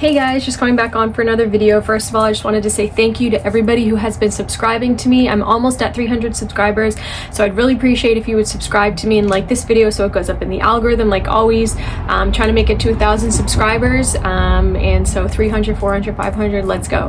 Hey guys, just coming back on for another video. First of all, I just wanted to say thank you to everybody who has been subscribing to me. I'm almost at 300 subscribers, so I'd really appreciate if you would subscribe to me and like this video so it goes up in the algorithm like always. I'm trying to make it to 1,000 subscribers, and so 300, 400, 500, let's go.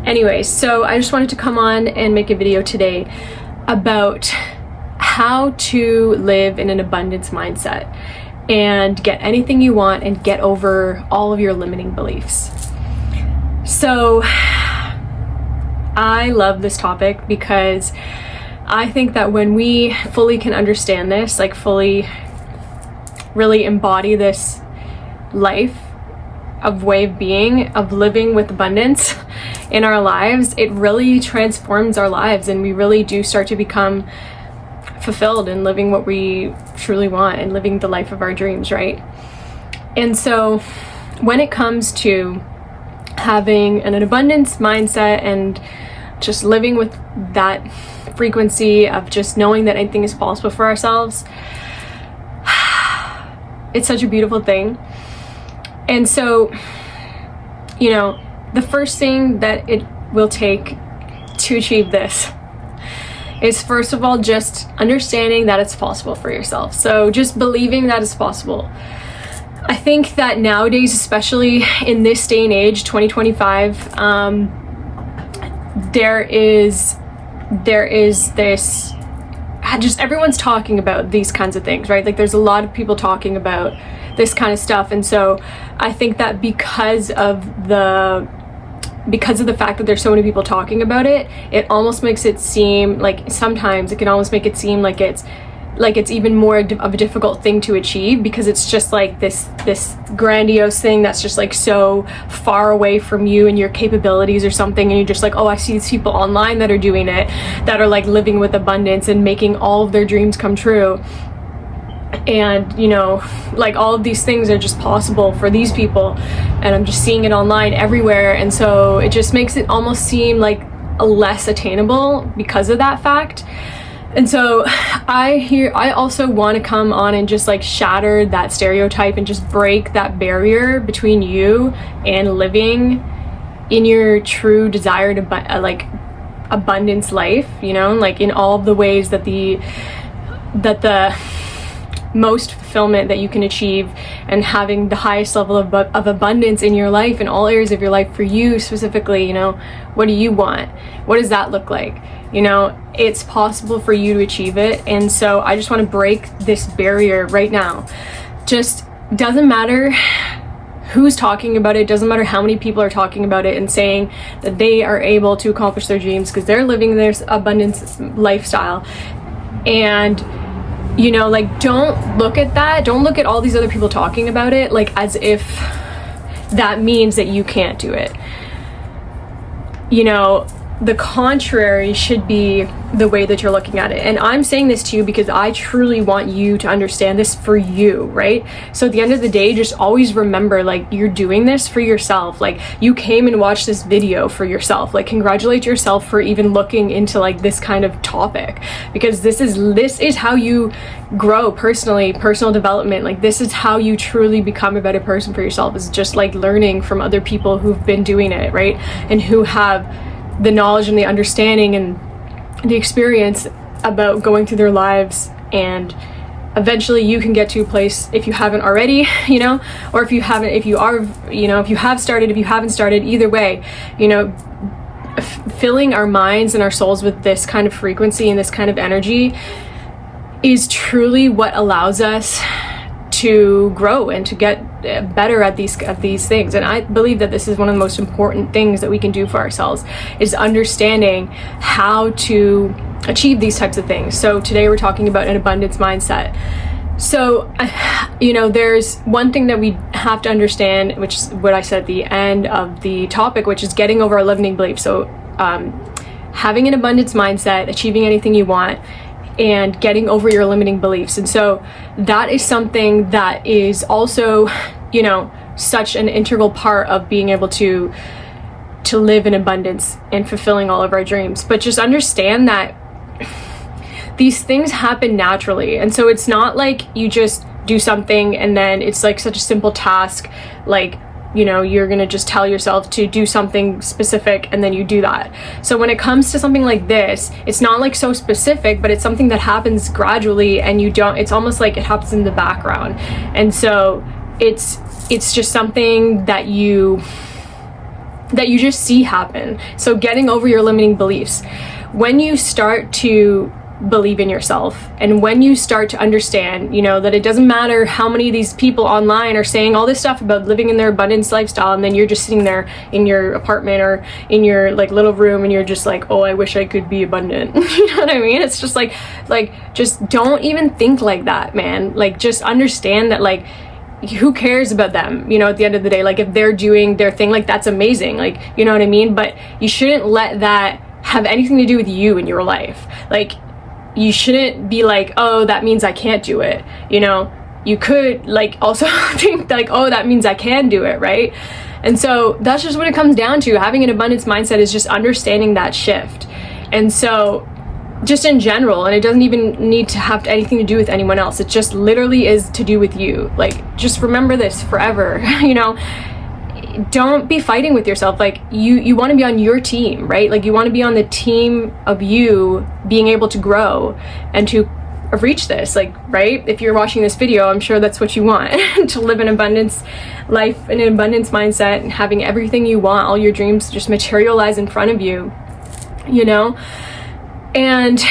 Anyways, so I just wanted to come on and make a video today about how to live in an abundance mindset and get anything you want and get over all of your limiting beliefs. So I love this topic because I think that when we fully can understand this, like fully really embody this life of way of being, of living with abundance in our lives, it really transforms our lives and we really do start to become fulfilled in living what we truly want and living the life of our dreams, right? And so when it comes to having an abundance mindset and just living with that frequency of just knowing that anything is possible for ourselves, it's such a beautiful thing. And so, you know, the first thing that it will take to achieve this is, first of all, just understanding that it's possible for yourself. So just believing that it's possible. I think that nowadays, especially in this day and age, 2025, there is this, just everyone's talking about these kinds of things, right? Like there's a lot of people talking about this kind of stuff. And so I think that because of the fact that there's so many people talking about it, it almost makes it seem like, sometimes it can almost make it seem like it's even more of a difficult thing to achieve, because it's just like this grandiose thing that's just like so far away from you and your capabilities or something, and you're just like, oh, I see these people online that are doing it, that are like living with abundance and making all of their dreams come true. And you know, like all of these things are just possible for these people, and I'm just seeing it online everywhere, and so it just makes it almost seem like less attainable because of that fact. And so I also want to come on and just like shatter that stereotype and just break that barrier between you and living in your true desired abundance life, you know, like in all of the ways that the most fulfillment that you can achieve, and having the highest level of abundance in your life, in all areas of your life. For you specifically, you know, what do you want? What does that look like? You know, it's possible for you to achieve it. And so I just want to break this barrier right now. Just doesn't matter who's talking about it, doesn't matter how many people are talking about it and saying that they are able to accomplish their dreams because they're living their abundance lifestyle. And you know, like, don't look at that. Don't look at all these other people talking about it like as if that means that you can't do it. You know, the contrary should be the way that you're looking at it. And I'm saying this to you because I truly want you to understand this for you, right? So at the end of the day, just always remember, like, you're doing this for yourself. Like, you came and watched this video for yourself. Like, congratulate yourself for even looking into like this kind of topic, because this is how you grow personally, personal development. Like, this is how you truly become a better person for yourself, is just like learning from other people who've been doing it, right? And who have the knowledge and the understanding and the experience about going through their lives. And eventually you can get to a place, if you haven't already, you know, or if you haven't, if you are, you know, if you have started, if you haven't started, either way, you know, filling our minds and our souls with this kind of frequency and this kind of energy is truly what allows us to grow and to get better at these things. And I believe that this is one of the most important things that we can do for ourselves, is understanding how to achieve these types of things. So today we're talking about an abundance mindset. So, you know, there's one thing that we have to understand, which is what I said at the end of the topic, which is getting over our limiting beliefs. So having an abundance mindset, achieving anything you want, and getting over your limiting beliefs. And so that is something that is also, you know, such an integral part of being able to live in abundance and fulfilling all of our dreams. But just understand that these things happen naturally. And so it's not like you just do something and then it's like such a simple task, like you know, you're gonna just tell yourself to do something specific and then you do that. So when it comes to something like this, it's not like so specific, but it's something that happens gradually, and it's almost like it happens in the background. And so it's just something that you just see happen. So getting over your limiting beliefs. When you start to believe in yourself, and when you start to understand, you know, that it doesn't matter how many of these people online are saying all this stuff about living in their abundance lifestyle, and then you're just sitting there in your apartment or in your like little room and you're just like, oh, I wish I could be abundant. You know what I mean? It's just like just don't even think like that, man. Like, just understand that, like, who cares about them, you know, at the end of the day. Like, if they're doing their thing, like, that's amazing, like, you know what I mean? But you shouldn't let that have anything to do with you in your life. Like, you shouldn't be like, oh, that means I can't do it, you know? You could like also think like, oh, that means I can do it, right? And so that's just what it comes down to. Having an abundance mindset is just understanding that shift. And so just in general, and it doesn't even need to have anything to do with anyone else, it just literally is to do with you. Like, just remember this forever. You know, don't be fighting with yourself. Like, you want to be on your team, right? Like, you want to be on the team of you being able to grow and to reach this, like, right? If you're watching this video, I'm sure that's what you want. To live an abundance life, in an abundance mindset, and having everything you want, all your dreams just materialize in front of you, you know? And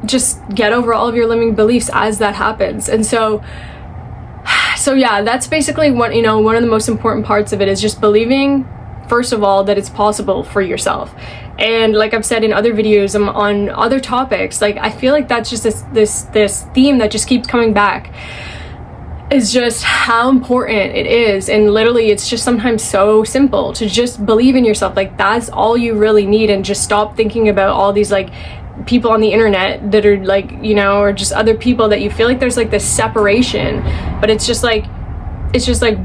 just get over all of your limiting beliefs as that happens. And so yeah, that's basically what, you know, one of the most important parts of it is just believing, first of all, that it's possible for yourself. And like I've said in other videos on other topics, like, I feel like that's just this theme that just keeps coming back, is just how important it is. And literally, it's just sometimes so simple to just believe in yourself. Like, that's all you really need. And just stop thinking about all these like people on the internet that are like, you know, or just other people that you feel like there's like this separation. But it's just like,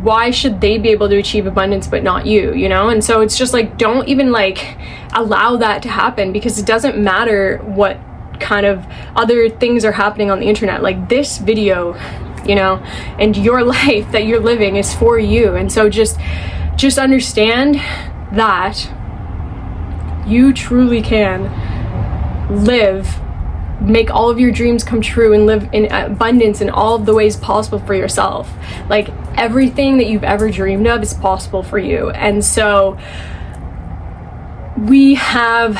why should they be able to achieve abundance but not you, you know? And so it's just like, don't even like allow that to happen, because it doesn't matter what kind of other things are happening on the internet. Like, this video, you know, and your life that you're living is for you. And so just understand that you truly can make all of your dreams come true and live in abundance in all of the ways possible for yourself. Like, everything that you've ever dreamed of is possible for you. And so we have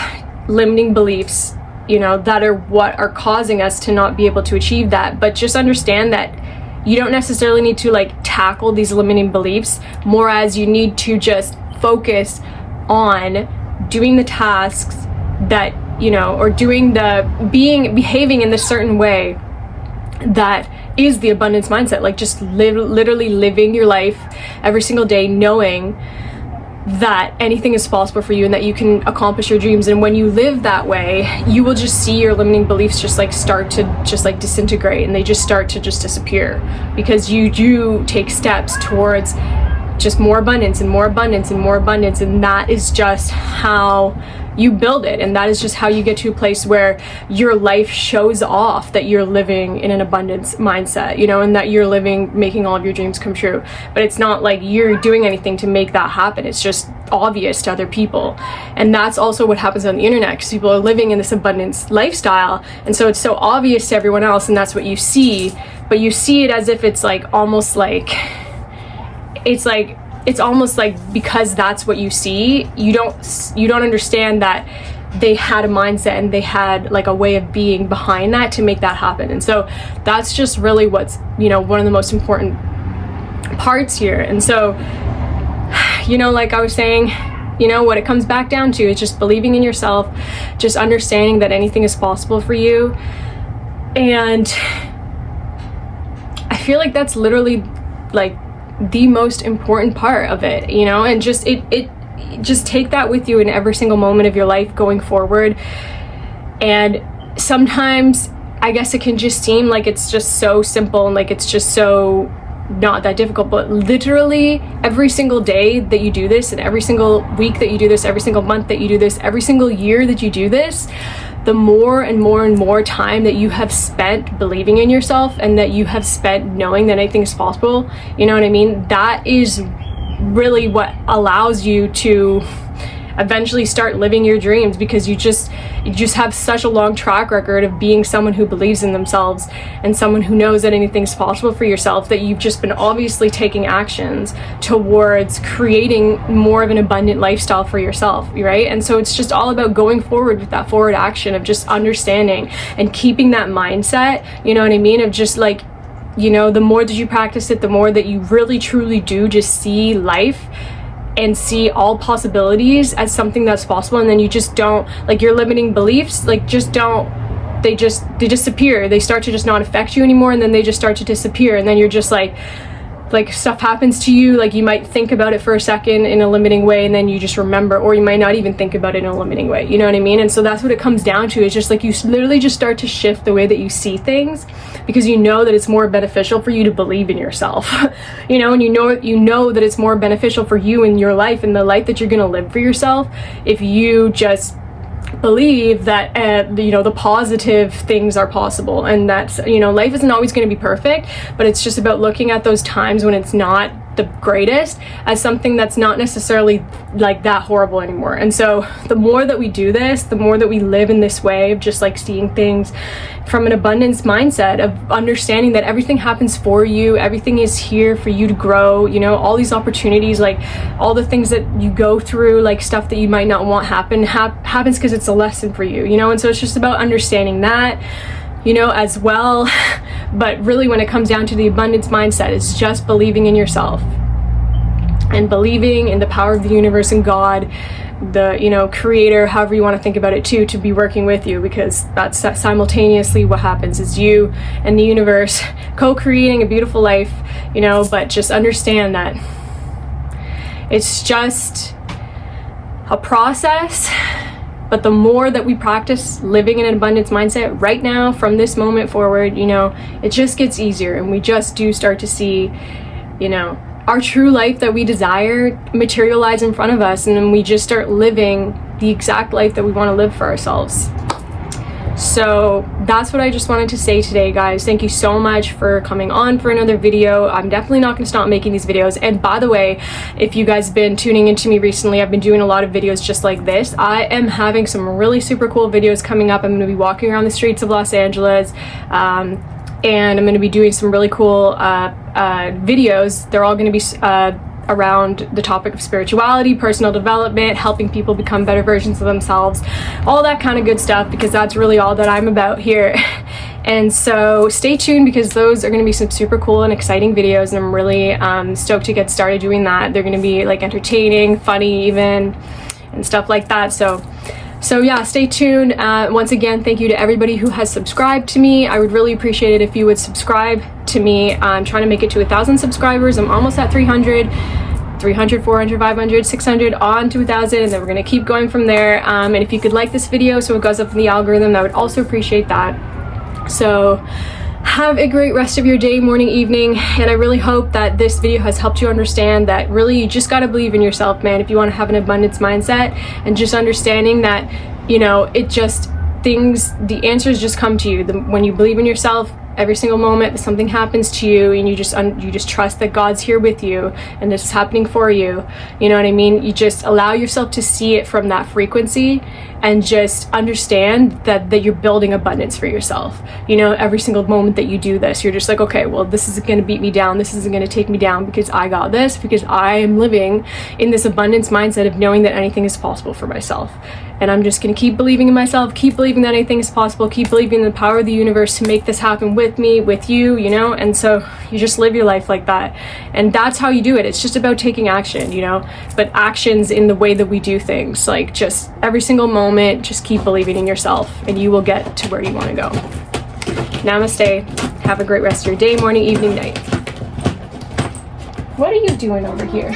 limiting beliefs, you know, that are what are causing us to not be able to achieve that. But just understand that you don't necessarily need to like tackle these limiting beliefs, more as you need to just focus on doing the tasks that, you know, or behaving in this certain way that is the abundance mindset. Like, just literally living your life every single day knowing that anything is possible for you and that you can accomplish your dreams. And when you live that way, you will just see your limiting beliefs just like start to just like disintegrate, and they just start to just disappear, because you do take steps towards just more abundance and more abundance and more abundance. And that is just how you build it. And that is just how you get to a place where your life shows off that you're living in an abundance mindset, you know, and that you're making all of your dreams come true. But it's not like you're doing anything to make that happen. It's just obvious to other people. And that's also what happens on the internet, because people are living in this abundance lifestyle. And so it's so obvious to everyone else, and that's what you see. But you see it as if it's like almost like, it's almost like, because that's what you see, you don't understand that they had a mindset and they had like a way of being behind that to make that happen. And so that's just really what's, you know, one of the most important parts here. And so, you know, like I was saying, you know, what it comes back down to is just believing in yourself, just understanding that anything is possible for you. And I feel like that's literally like the most important part of it, you know. And just just take that with you in every single moment of your life going forward. And sometimes I guess it can just seem like it's just so simple and like it's just so not that difficult, but literally every single day that you do this, and every single week that you do this, every single month that you do this, every single year that you do this, the more and more and more time that you have spent believing in yourself, and that you have spent knowing that anything is possible, you know what I mean? That is really what allows you to eventually start living your dreams, because you just have such a long track record of being someone who believes in themselves and someone who knows that anything's possible for yourself, that you've just been obviously taking actions towards creating more of an abundant lifestyle for yourself, right? And so it's just all about going forward with that forward action of just understanding and keeping that mindset, you know what I mean, of just like, you know, the more that you practice it, the more that you really truly do just see life and see all possibilities as something that's possible. And then you just don't, like, your limiting beliefs, like, just don't, they disappear. They start to just not affect you anymore, and then they just start to disappear. And then you're just like stuff happens to you, like you might think about it for a second in a limiting way, and then you just remember, or you might not even think about it in a limiting way, you know what I mean? And so that's what it comes down to. It's just like you literally just start to shift the way that you see things, because you know that it's more beneficial for you to believe in yourself. You know, and you know that it's more beneficial for you in your life and the life that you're going to live for yourself if you just believe that you know, the positive things are possible, and that's, you know, life isn't always going to be perfect, but it's just about looking at those times when it's not the greatest as something that's not necessarily like that horrible anymore. And so the more that we do this, the more that we live in this way of just like seeing things from an abundance mindset, of understanding that everything happens for you, everything is here for you to grow, you know, all these opportunities, like all the things that you go through, like stuff that you might not want happens because it's a lesson for you, you know. And so it's just about understanding that, you know, as well. But really, when it comes down to the abundance mindset, it's just believing in yourself and believing in the power of the universe and God, the, you know, creator, however you want to think about it too, to be working with you, because that's simultaneously what happens, is you and the universe co-creating a beautiful life, you know. But just understand that it's just a process. But the more that we practice living in an abundance mindset right now, from this moment forward, you know, it just gets easier, and we just do start to see, you know, our true life that we desire materialize in front of us, and then we just start living the exact life that we want to live for ourselves. So that's what I just wanted to say today, guys. Thank you so much for coming on for another video. I'm definitely not going to stop making these videos. And by the way, if you guys have been tuning into me recently, I've been doing a lot of videos just like this. I am having some really super cool videos coming up. I'm going to be walking around the streets of Los Angeles, and I'm going to be doing some really cool videos. They're all going to be around the topic of spirituality, personal development, helping people become better versions of themselves, all that kind of good stuff, because that's really all that I'm about here. And so stay tuned, because those are going to be some super cool and exciting videos, and I'm really stoked to get started doing that. They're going to be like entertaining, funny even, and stuff like that. So yeah, stay tuned. Once again, thank you to everybody who has subscribed to me. I would really appreciate it if you would subscribe to me. I'm trying to make it to 1,000 subscribers. I'm almost at 300, 400, 500, 600, on to 1,000, and then we're going to keep going from there. And if you could like this video so it goes up in the algorithm, I would also appreciate that. So have a great rest of your day, morning, evening, and I really hope that this video has helped you understand that really you just got to believe in yourself, man, if you want to have an abundance mindset. And just understanding that, you know, it just, the answers just come to you when you believe in yourself. Every single moment something happens to you, and you just trust that God's here with you, and this is happening for you, you know what I mean? You just allow yourself to see it from that frequency, and just understand that you're building abundance for yourself. You know, every single moment that you do this, you're just like, okay, well, this isn't going to beat me down, this isn't going to take me down, because I got this, because I am living in this abundance mindset of knowing that anything is possible for myself. And I'm just going to keep believing in myself, keep believing that anything is possible, keep believing in the power of the universe to make this happen with me, with you, you know. And so you just live your life like that, and that's how you do it. It's just about taking action, you know, but actions in the way that we do things, like just every single moment, just keep believing in yourself, and you will get to where you want to go. Namaste. Have a great rest of your day, morning, evening, night. What are you doing over here?